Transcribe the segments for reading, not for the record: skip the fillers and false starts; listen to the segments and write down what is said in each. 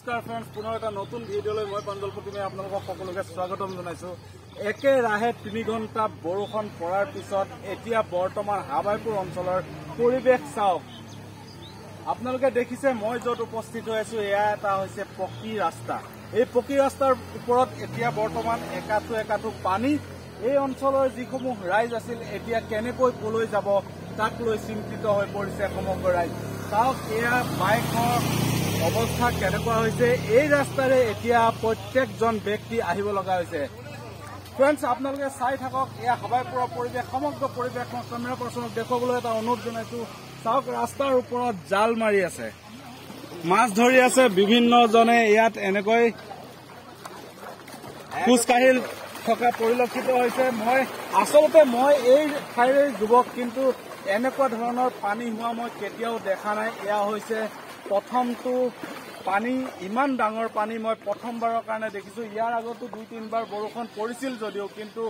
নমস্কাৰ ফ্ৰেণ্ডছ, পুনৰ এটা নতুন ভিডিঅ'লৈ মই পাঞ্জল প্ৰতিমে আপোনালোকক সকলোকে স্বাগতম জনাইছোঁ। একেৰাহে 3 ঘণ্টা বৰষুণ পৰাৰ পিছত এতিয়া বৰ্তমান হাবাইপুৰ অঞ্চলৰ পৰিৱেশ চাওক। আপোনালোকে দেখিছে মই য'ত উপস্থিত হৈ আছোঁ, এয়া এটা হৈছে পকী ৰাস্তা। এই পকী ৰাস্তাৰ ওপৰত এতিয়া বৰ্তমান একাঠু পানী। এই অঞ্চলৰ যিসমূহ ৰাইজ আছিল এতিয়া কেনেকৈ কলৈ যাব তাক লৈ চিন্তিত হৈ পৰিছে সমগ্ৰ ৰাইজ। চাওক এয়া বাইকৰ অৱস্থা কেনেকুৱা হৈছে। এই ৰাস্তাৰে এতিয়া প্ৰত্যেকজন ব্যক্তি আহিব লগা হৈছে। ফ্ৰেণ্ডছ, আপোনালোকে চাই থাকক, এয়া হাবাইপুৰৰ পৰিৱেশ, সমগ্ৰ পৰিৱেশ মই কেমেৰা পাৰ্চনক দেখুৱাবলৈ এটা অনুৰোধ জনাইছোঁ। চাওক, ৰাস্তাৰ ওপৰত জাল মাৰি আছে, মাছ ধৰি আছে বিভিন্নজনে। ইয়াত এনেকৈ খোজকাঢ়ি থকা পৰিলক্ষিত হৈছে। আচলতে মই এই ঠাইৰে যুৱক, কিন্তু এনেকুৱা ধৰণৰ পানী হোৱা মই কেতিয়াও দেখা নাই। এয়া হৈছে প্ৰথমটো পানী, ইমান ডাঙৰ পানী মই প্ৰথমবাৰৰ কাৰণে দেখিছোঁ। ইয়াৰ আগতো 2-3 বাৰ বৰষুণ পৰিছিল যদিও, কিন্তু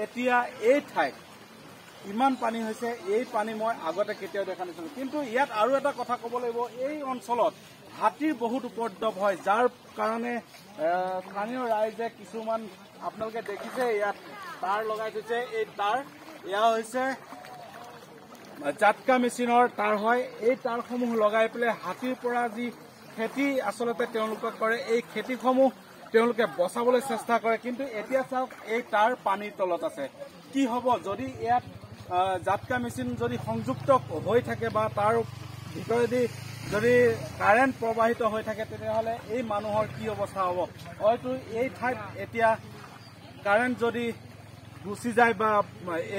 এতিয়া এই ঠাইত ইমান পানী হৈছে, এই পানী মই আগতে কেতিয়াও দেখা নাছিলোঁ। কিন্তু ইয়াত আৰু এটা কথা ক'ব লাগিব, এই অঞ্চলত হাতীৰ বহুত উপদ্ৰৱ হয়, যাৰ কাৰণে স্থানীয় ৰাইজে কিছুমান, আপোনালোকে দেখিছে ইয়াত তাঁৰ লগাই থৈছে। এই তাঁৰ, এয়া হৈছে জাটকা মেচিনৰ তাঁৰ হয়। এই তাঁৰসমূহ লগাই পেলাই হাতীৰ পৰা যি খেতি আচলতে তেওঁলোকে কৰে, এই খেতিসমূহ তেওঁলোকে বচাবলৈ চেষ্টা কৰে। কিন্তু এতিয়া চাওক, এই তাঁৰ পানীৰ তলত আছে। কি হ'ব যদি ইয়াত জাটকা মেচিন যদি সংযুক্ত হৈ থাকে বা তাৰ ভিতৰেদি যদি কাৰেণ্ট প্ৰবাহিত হৈ থাকে, তেতিয়াহ'লে এই মানুহৰ কি অৱস্থা হ'ব। হয়তো এই ঠাইত এতিয়া কাৰেণ্ট যদি গুচি যায় বা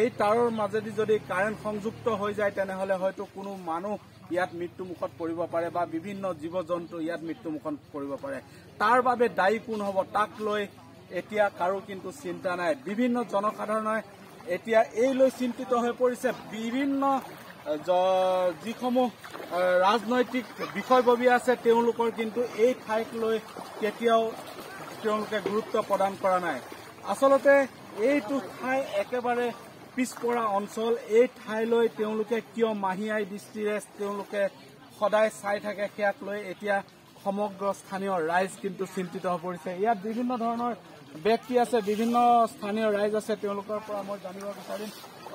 এই তাঁৰৰ মাজেদি যদি কাৰেণ্ট সংযুক্ত হৈ যায়, তেনেহ'লে হয়তো কোনো মানুহ ইয়াত মৃত্যুমুখত পৰিব পাৰে বা বিভিন্ন জীৱ জন্তু ইয়াত মৃত্যুমুখত পৰিব পাৰে। তাৰ বাবে দায়ী কোন হ'ব তাক লৈ এতিয়া কাৰো কিন্তু চিন্তা নাই। বিভিন্ন জনসাধাৰণে এতিয়া এই লৈ চিন্তিত হৈ পৰিছে। বিভিন্ন যিসমূহ ৰাজনৈতিক বিষয়ববীয়া আছে, তেওঁলোকৰ কিন্তু এই ঠাইক লৈ কেতিয়াও তেওঁলোকে গুৰুত্ব প্ৰদান কৰা নাই। আচলতে এইটো ঠাই একেবাৰে পিছপৰা অঞ্চল। এই ঠাইলৈ তেওঁলোকে কিয় মাহিয়াই দৃষ্টিৰে তেওঁলোকে সদায় চাই থাকে, সেয়াক লৈ এতিয়া সমগ্ৰ স্থানীয় ৰাইজ কিন্তু চিন্তিত হৈ পৰিছে। ইয়াত বিভিন্ন ধৰণৰ ব্যক্তি আছে, বিভিন্ন স্থানীয় ৰাইজ আছে, তেওঁলোকৰ পৰা মই জানিব বিচাৰিম।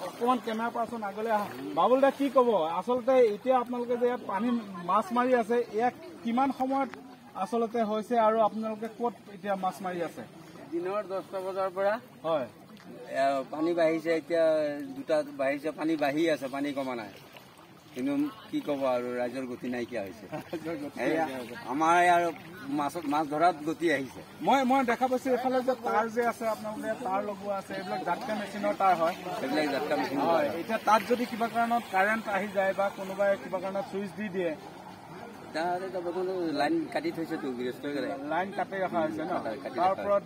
অকণমান কেমেৰা পাৰ্চন আগলৈ আহা। বাবুল দা, কি ক'ব? আচলতে এতিয়া আপোনালোকে যে ইয়াত পানী মাছ মাৰি আছে, ইয়াক কিমান সময়ত আচলতে হৈছে আৰু আপোনালোকে ক'ত এতিয়া মাছ মাৰি আছে? দিনৰ 10টা বজাৰ পৰা হয়, পানী বাঢ়িছে। এতিয়া 2টাত বাঢ়িছে, পানী বাঢ়ি আছে, পানী কমা নাই। কিন্তু কি ক'ব আৰু, ৰাইজৰ গতি নাইকিয়া হৈছে। আমাৰ ইয়াৰ মাছ ধৰাত গতি আহিছে। মই দেখা পাইছো এইফালে যে তাঁৰ যে আছে, আপোনালোকে তাঁৰ লগোৱা আছে, এইবিলাক জাটকা মেচিনৰ তাঁৰ হয়। এইবিলাক জাটকা মেচিন হয়। এতিয়া তাত যদি কিবা কাৰণত কাৰেণ্ট আহি যায় বা কোনোবাই কিবা কাৰণত চুইচ দি দিয়ে, লাইন কাটি থৈছেতো, গৃহস্থই লাইন কাটি ৰখা হৈছে ন, তাৰ ওপৰত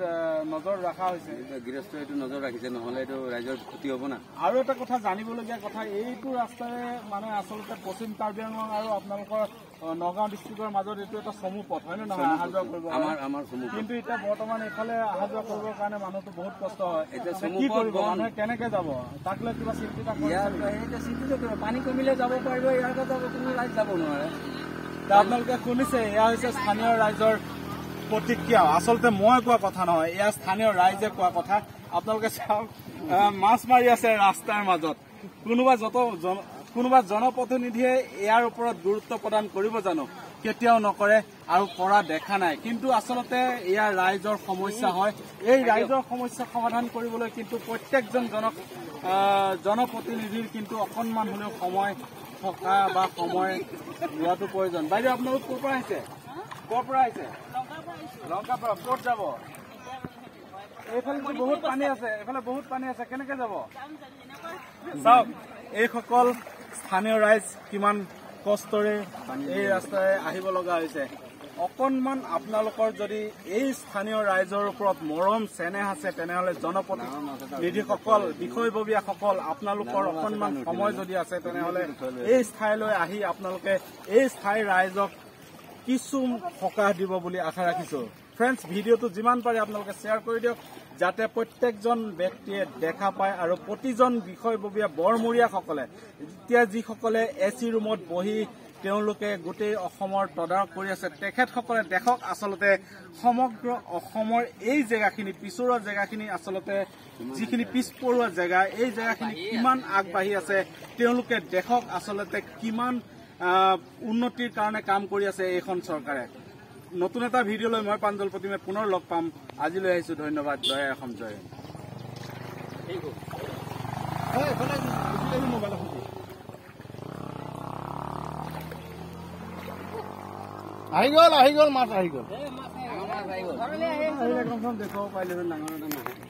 নজৰ ৰখা হৈছে। গৃহস্থই এইটো নজৰ ৰাখিছে, নহ'লে এইটো ৰাইজৰ ক্ষতি হ'ব না। আৰু এটা কথা জানিবলগীয়া কথা, এইটো ৰাস্তাৰে মানে আচলতে পশ্চিম কাৰ্বি আংলং আৰু আপোনালোকৰ নগাঁও ডিষ্ট্ৰিক্টৰ মাজত এইটো এটা চমু পথ, হয় নে নহয়? অহা যোৱা কৰিব, আমাৰ চমু। কিন্তু এতিয়া বৰ্তমান এইফালে অহা যোৱা কৰিবৰ কাৰণে মানুহটো বহুত কষ্ট হয়। এতিয়া কি কৰিব, মানুহে কেনেকে যাব, তাক লৈ কিবা চিন্তিত চিন্তিত কৰিব। পানী কমিলে যাব পাৰিব, ইয়াৰ পৰা যাব, কোনো ৰাইজ যাব নোৱাৰে। আপোনালোকে শুনিছে, এয়া হৈছে স্থানীয় ৰাইজৰ প্ৰতিক্ৰিয়া। আচলতে মই কোৱা কথা নহয়, এয়া স্থানীয় ৰাইজে কোৱা কথা। আপোনালোকে চাওক, মাছ মাৰি আছে ৰাস্তাৰ মাজত। কোনোবা জনপ্ৰতিনিধিয়ে ইয়াৰ ওপৰত গুৰুত্ব প্ৰদান কৰিব জানো? কেতিয়াও নকৰে আৰু কৰা দেখা নাই। কিন্তু আচলতে এয়া ৰাইজৰ সমস্যা হয়। এই ৰাইজৰ সমস্যা সমাধান কৰিবলৈ কিন্তু প্ৰত্যেকজন জনপ্ৰতিনিধিৰ কিন্তু অকণমান হ'লেও সময় থকা বা সময় লোৱাটো প্ৰয়োজন। বাইদেউ, আপোনালোক ক'ৰ পৰা আহিছে? ক'ৰ পৰা আহিছে? লংকাৰ পৰা। ক'ত যাব? এইফালে বহুত পানী আছে, এইফালে বহুত পানী আছে, কেনেকে যাব? চাওক, এইসকল স্থানীয় ৰাইজ কিমান কষ্টৰে এই ৰাস্তাৰে আহিব লগা হৈছে। অকণমান আপোনালোকৰ যদি এই স্থানীয় ৰাইজৰ ওপৰত মৰম চেনেহ আছে, তেনেহ'লে জনপ্ৰতিনিধিসকল, বিষয়ববীয়াসকল, আপোনালোকৰ অকণমান সময় যদি আছে, তেনেহ'লে এই ঠাইলৈ আহি আপোনালোকে এই ঠাইৰ ৰাইজক কিছু সকাহ দিব বুলি আশা ৰাখিছোঁ। ফ্ৰেণ্ডছ, ভিডিঅ'টো যিমান পাৰে আপোনালোকে শ্বেয়াৰ কৰি দিয়ক, যাতে প্ৰত্যেকজন ব্যক্তিয়ে দেখা পায় আৰু প্ৰতিজন বিষয়ববীয়া বৰমূৰীয়াসকলে, এতিয়া যিসকলে AC ৰুমত বহি তেওঁলোকে গোটেই অসমৰ তদাৰক কৰি আছে। তেখেতসকলে দেখক আচলতে সমগ্ৰ অসমৰ এই জেগাখিনি পিছৰুৱা জেগাখিনি আচলতে যিখিনি পিছপৰুৱা জেগা এই জেগাখিনি কিমান আগবাঢ়ি আছে তেওঁলোকে দেখক আচলতে কিমান উন্নতিৰ কাৰণে কাম কৰি আছে এইখন চৰকাৰে। নতুন এটা ভিডিঅ' লৈ মই প্ৰাঞ্জল প্ৰতিমে পুনৰ লগ পাম। আজিলৈ আহিছো, ধন্যবাদ। জয় অসম, জয়। আহি গ'ল মাছ আহি গ'ল। দেখুৱাব পাৰিলে ডাঙৰ এটা নহয়।